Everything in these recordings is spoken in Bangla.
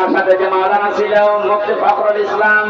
আমার সাথে যে মাওলানা ছিল মুফতি ফখরুল ইসলাম,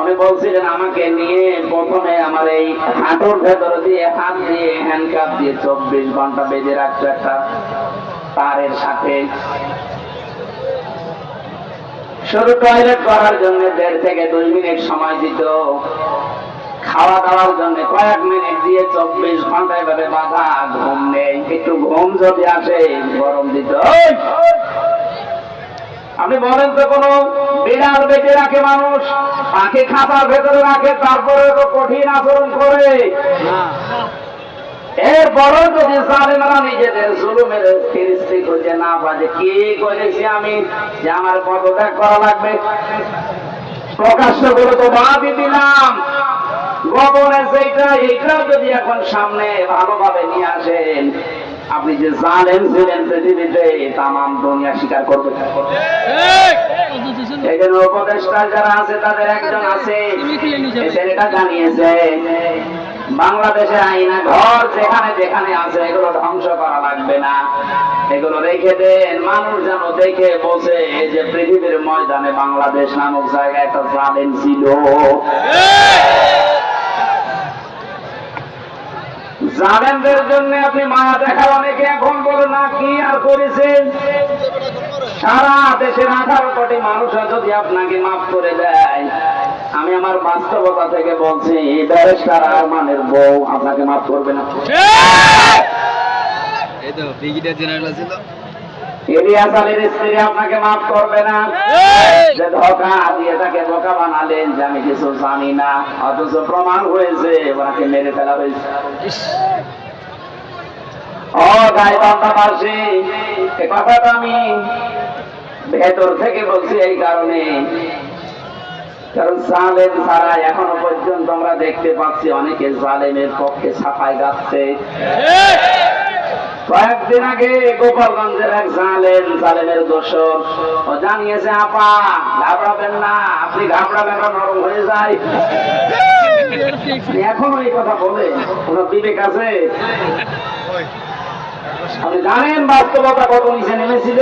উনি বলছিলেন আমাকে নিয়ে প্রথমে আমার এই হাঁটুর ভেতর দিয়ে হাত দিয়ে হ্যান্ডকাপ দিয়ে 24 ঘন্টা বেঁধে রাখতো একটা তারের সাথে। শুধু টয়লেট করার জন্য 1.5 থেকে 2 মিনিট সময় দিত, খাওয়া দাওয়ার জন্য কয়েক মিনিট দিয়ে 24 ঘন্টা এভাবে বাধা, ঘুম নেই। একটু ঘুম যদি আসে গরম দিত। আপনি বলেন তো কোন বিড়াল বেঁচে রাখে মানুষ, পাখি খাতার ভেতরে রাখে, তারপরে তো কঠিন আচরণ করে। এরপরও যদি জালেমরা নিজেদের জুলুমের ফিরিস্তি খুঁজে না পায়, কি করেছি আমি যে আমার পদত্যাগ করা লাগবে, প্রকাশ্য করে তো বাদই দিলাম, গোপনে এইটাও যদি এখন সামনে ভালোভাবে নিয়ে আসেন, আপনি যে জালেম ছিলেন পৃথিবীতে তামাম দুনিয়া স্বীকার করবে। এই জন্য উপদেষ্টা যারা আছে তাদের একজন আছে, ছেলেটা জানিয়েছে বাংলাদেশে আইনা ঘর যেখানে যেখানে আছে এগুলো ধ্বংস করা লাগবে না, এগুলো রেখে দেন, মানুষ যেন দেখে বসে যে পৃথিবীর ময়দানে বাংলাদেশ নামক জায়গায় একটা জালেম ছিল। জালেমদের জন্য আপনি মায়া দেখার অনেকে এখন বলে না কি আর করেছেন। সারা দেশের 18 কোটি মানুষ যদি আপনাকে মাফ করে দেয়, আমি আমার বাস্তবতা থেকে বলছি ব্যারিস্টার আরমানের বউ আপনাকে মাফ করবে না। এই তো ব্রিগেডিয়ার জেনারেল ছিল, ইলিয়াস আলীর স্ত্রী আপনাকে মাফ করবে না, যে ধোঁকা দিয়ে তাকে বোকা বানালেন যে আমি কিছু জানি না, অথচ প্রমাণ হয়েছে ওনাকে মেরে ফেলা হয়েছে। ও গাইবান্ধাবাসী, এ কথাটা আমি ভেতর থেকে বলছি এই কারণে, কারণ জালেম ছাড়া এখনো পর্যন্ত আমরা দেখতে পাচ্ছি অনেকে জালেমের পক্ষে ছাপাই গাচ্ছে। কয়েকদিন আগে গোপালগঞ্জের এক জালেমের দোষর ও জানিয়েছে, আপা ঘাবড়াবেন না, আপনি ঘাবড়াবেন না, নরম হয়ে যায়। এখনো এই কথা বলে কোনো বিবেক আছে? আপনি জানেন বাস্তবতা কত নিচে নেমেছিল?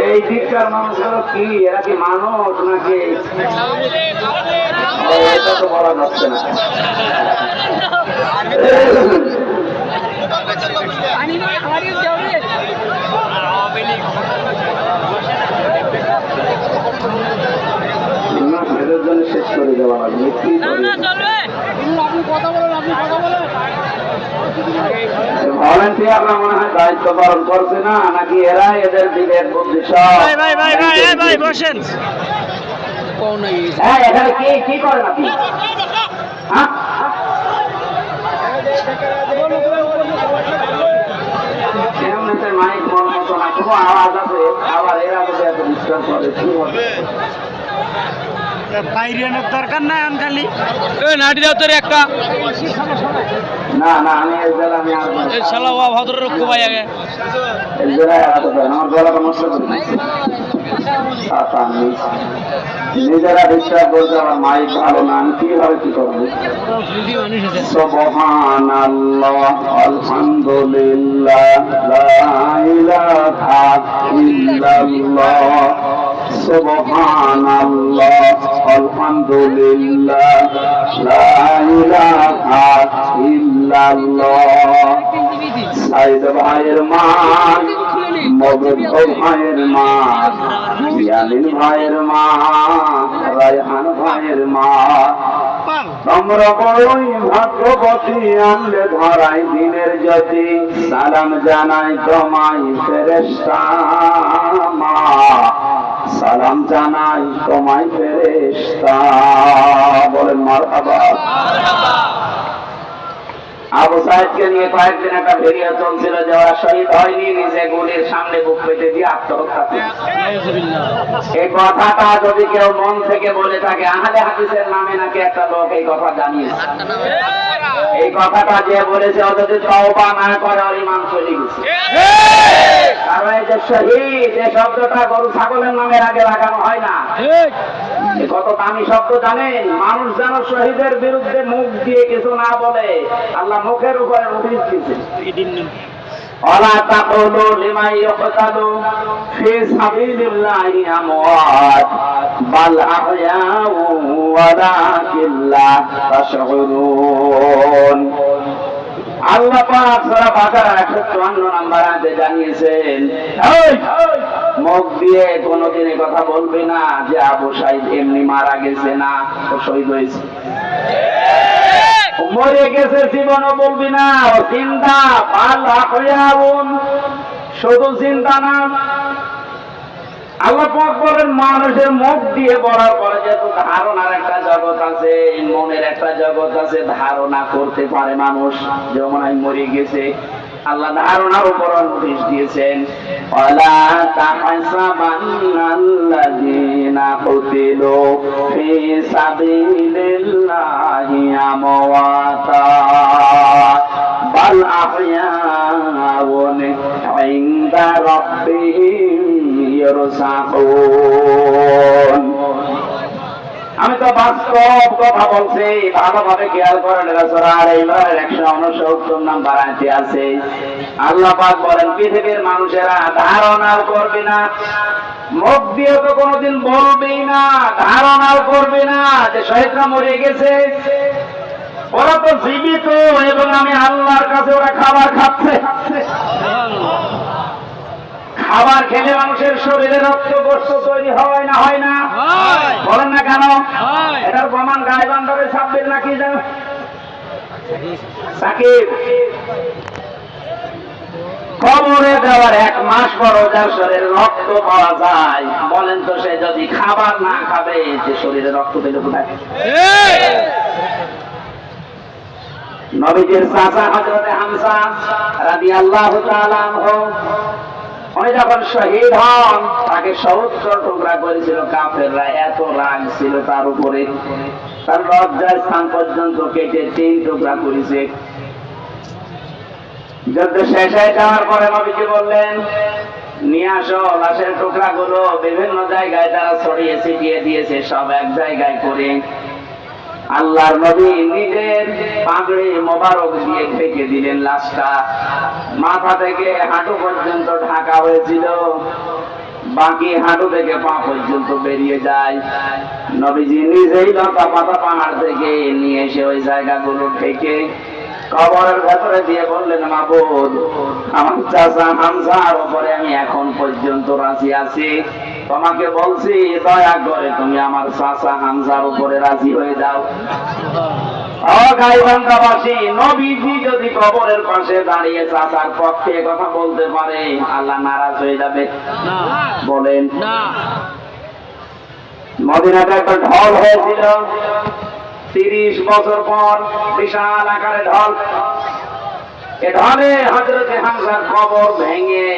এই দিককার মানুষগুলো কি, এরা কি মানুষ নাকি? এটা তো বলা যাচ্ছে না। এদের জন্য শেষ করে দেওয়া লাগবে। ভলেন্টিয়াররা মনে হয় দায়িত্ব পালন করছে না, নাকি এরা এদের বিবেক বুদ্ধি সব? হ্যাঁ, এখানে কি করেন আপনি? মাইক মন মতো না, কোনো আওয়াজ আছে, আবার এরা যদি এত ডিস্টার্ব করে কি হবে? দরকার নাই আনখালি নাটি দাও তোর একটা না না, আমি এই জেলা আমি আর শালা ভদ্র রক্ষু ভাই আগে এই জেলায় আর আমার গলাটা নষ্ট করে দিচ্ছি। নিজেরা ডিস্টার্ব করছে, আমার মাইক ভালো না, আমি কিভাবে কি করবো? সুবহানাল্লাহ, আলহামদুলিল্লাহ, লা ইলাহা ইল্লাল্লাহ, সুবহানাল্লাহ, আলহামদুলিল্লাহ, লা ইলাহা ইল্লাল্লাহ। সাইদ ভাইয়ের মা, মগজ ভাইয়ের মা, ইয়ালিন ভাইয়ের মা, রায়হান ভাইয়ের মা, তোমরা বড়ই ভাগ্যবতী, আনলে ধরাই দিনের জ্যোতি, সালাম জানাই তোমায় ফেরেশতা মা, সালাম জানাই তোমায় ফেরেশতা। বলেন মারহাবা। আবু সাইদকে নিয়ে কয়েকদিন একটা ভিডিও চলছিল যে ওরা শহীদ হয়নি, নিজে গুলির সামনে বুক পেতে দিয়ে আত্মহত্যা করেছে। এই কথাটা যদি কেউ মন থেকে বলে থাকে, আহলে হাদিসের নামে নাকি একটা লোক এই কথা জানিয়েছে, এই কথাটা যে বলেছে ও যদি তওবা না করে ওর ঈমান চলে গেছে। কারণ এই যে শহীদ, এই শব্দটা গরু ছাগলের নামের আগে লাগানো হয় না। কত দামি শব্দ জানেন? মানুষ যেন শহীদের বিরুদ্ধে মুখ দিয়ে কিছু না বলে, আল্লাহ মুখের উপরে নোটিশ দিয়েছে। ওয়ালা তাকুলু লিমান ইউকতালু ফি সাবিলিল্লাহি আমওয়াত বাল আহয়াউ ওয়ালাকিন লা তাশউরুন। আল্লাহ পাক সূরা বাকারা 154 নম্বর আয়াতে জানিয়েছেন, মুখ দিয়ে কোনোদিন এই কথা বলবে না যে আবু সাঈদ এমনি মারা গেছে, না ও শহীদ হয়েছে, মরে গেছে, জীবনও বলবি না। ও চিন্তা শুধু চিন্তা না, আল্লাহ পাক বলেন মানুষের মুখ দিয়ে বলার পরে যেহেতু ধারণার একটা জগৎ আছে, মনের একটা জগৎ আছে, ধারণা করতে পারে মানুষ যেমন আমি মরে গেছে। আল্লাহ ধারণার উপর নোটিশ দিয়েছেন, ওয়ালা তাহসাবান্নাল্লাযীনা কুতিলু ফি সাবিলিল্লাহি আমওয়াতা বাল আহয়াউন ইনদা রাব্বিহিম ইয়ারসাকুন। আমি তো বাস্তব কথা বলছি, ভালোভাবে খেয়াল করেন। সূরা আলে ইমরানের 169 নম্বর আয়াতে আছে, আল্লাহ পাক বলেন পৃথিবীর মানুষেরা ধারণাও করবে না, মুখ দিয়ে তো কোনোদিন বলবেই না, ধারণাও করবে না যে শহীদরা মরে গেছে। ওরা তো জীবিত এবং আমি আল্লাহর কাছে ওরা খাবার খাচ্ছে। খাবার খেলে মানুষের শরীরে রক্ত গোস্ত তৈরি হয় না, হয় না? বলেন না কেন? এটার প্রমাণ গাইবান্ধারে সাব্বির নাকি জানো সাকিব, কবরে দেওয়ার 1 মাস পর যার শরীরে রক্ত পাওয়া যায়, বলেন তো সে যদি খাবার না খাবে যে শরীরে রক্ত পেল কোথায়? নবীজির চাচা হযরত হামজা রাদিয়াল্লাহু তাআলা আনহু উনি যখন শহীদ হন তাকে 70 টুকরা করেছিল কাফেররা। এত রাগ ছিল তার উপরে, তার লজ্জার স্থান পর্যন্ত কেটে 3 টুকরা করেছে। যুদ্ধ শেষ হয়ে যাওয়ার পরে নবীজি বললেন, নিয়ে আসো লাশের টুকরাগুলো। বিভিন্ন জায়গায় তারা ছড়িয়ে ছিটিয়ে দিয়েছে, সব এক জায়গায় করে আল্লাহর নবী নিজের পাগড়ি মোবারক দিয়ে ঢেকে দিলেন লাশটা। মাথা থেকে হাঁটু পর্যন্ত ঢাকা হয়েছিল, বাকি হাঁটু থেকে পা পর্যন্ত বেরিয়ে যায়। নবীজি নিজেই লতা পাতা পাহাড় থেকে নিয়ে এসে ওই জায়গাগুলো ঢেকে কবরের ভেতরে দিয়ে বললেন, মাবুদ, আমার চাচা হামজার উপরে আমি এখন পর্যন্ত রাজি আছি, তোমাকে বলছি দয়া করে তুমি আমার চাচা হামজার উপরে রাজি হয়ে যাও। গাইবান্ধাবাসী, নবীজি যদি কবরের পাশে দাঁড়িয়ে চাচার পক্ষে কথা বলতে পারে, আল্লাহ নারাজ হয়ে যাবে? বলেন না। মদিনাতে একটা ঢল হয়েছিল 30 বছর পর, বিশাল আকারে ঢল। এ ঢলে হযরতে হামজার কবর ভেঙে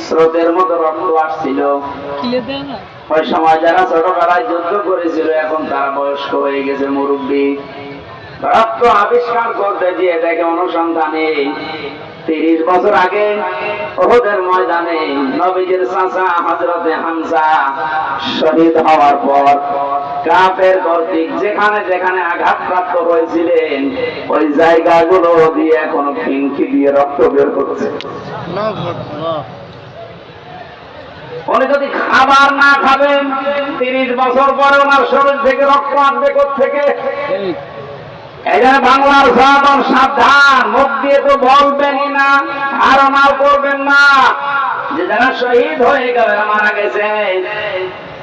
স্রোতের মতো রক্ত আসছিল। ওই সময় যারা ছোটবেলায় যুদ্ধ করেছিল এখন তারা বয়স্ক হয়ে গেছে, মুরব্বী। রক্ত আবিষ্কার করতে গিয়ে দেখে অনুসন্ধানে 30 বছর আগে উহুদের ময়দানে নবীজির চাচা হযরতে হামজা শহীদ হওয়ার পর কাফের কর্তৃক যেখানে যেখানে আঘাতপ্রাপ্ত হয়েছিলেন ওই জায়গাগুলো দিয়ে এখনো ফিনকি দিয়ে রক্ত বের করছে। উনি যদি খাবার না খাবেন 30 বছর পরে ওনার শরীর থেকে রক্ত আসবে কোত্থেকে? এই জন্য বাংলার সাধারণ সাবধান, মুখ দিয়ে তো বলবেনই না, ধারণাও করবেন না যে যারা শহীদ হয়ে গেছে, মারা গেছে।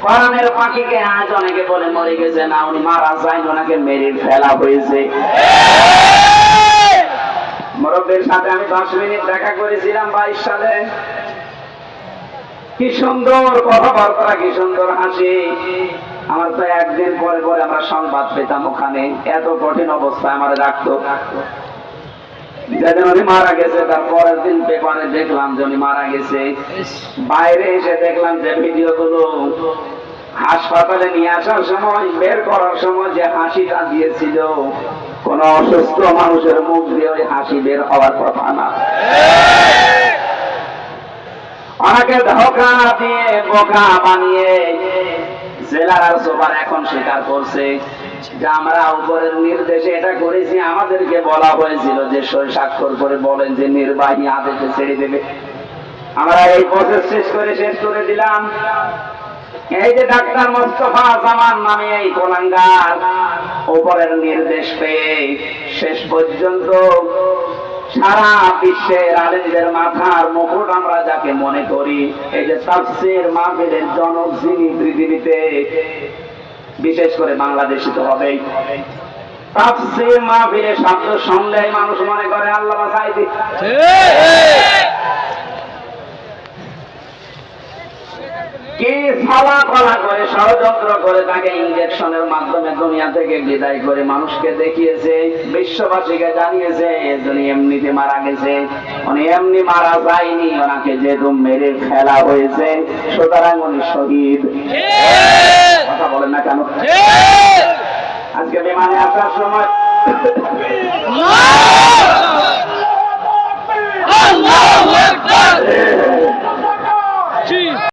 কোরআনের পাখিকে আজ অনেকে বলে মরে গেছে, না উনি মারা যায়নি, ওনাকে মেরে ফেলা হয়েছে। মুরব্বীর সাথে আমি 10 মিনিট দেখা করেছিলাম 22 সালে। কি সুন্দর কথাবার্তা, কি সুন্দর হাসি। আমার তো একদিন পরে পরে আমরা সংবাদ পেতাম ওখানে, এত কঠিন অবস্থায় আমার রাখতো। যেদিন উনি মারা গেছে তার পরের দিন পেপারে দেখলাম যে উনি মারা গেছে। বাইরে এসে দেখলাম যে ভিডিওগুলো হাসপাতালে নিয়ে আসার সময়, বের করার সময় যে হাসিটা দিয়েছিল, কোন অসুস্থ মানুষের মুখ দিয়ে ওই হাসি বের হওয়ার কথা না। অনেকে ধোঁকা দিয়ে বোকা বানিয়ে জেলার আর সুপার এখন স্বীকার করছে যে আমরা উপরের নির্দেশে এটা করেছি, আমাদেরকে বলা হয়েছিল যে সই স্বাক্ষর করে বলেন যে নির্বাহী আদেশে ছেড়ে দেবে। আমরা এই প্রসেস শেষ করে দিলাম। এই যে ডাক্তার মোস্তফা জামান নামে এই কোলাঙ্গার উপরের নির্দেশ পেয়ে শেষ পর্যন্ত সারা বিশ্বের আলেমদের মাথার মুকুট আমরা যাকে মনে করি, এই যে তাফসীর মাহফিলের জনক যিনি পৃথিবীতে, বিশেষ করে বাংলাদেশে তো হবেই, তাফসীর মাহফিলের শব্দ শুনলেই মানুষ মনে করে আল্লাহ বাসাইদি। কি সালা কলা করে ষড়যন্ত্র করে তাকে ইনজেকশনের মাধ্যমে দুনিয়া থেকে বিদায় করে মানুষকে দেখিয়েছে, বিশ্ববাসীকে জানিয়েছে উনি এমনিতে মারা গেছে। উনি এমনি মারা যায়নি, ওনাকে যেহেতু মেরে ফেলা হয়েছে, সুতরাং উনি শহীদ। কথা বলেন না কেন? আজকে বিমানে আসার সময় আল্লাহু আকবার।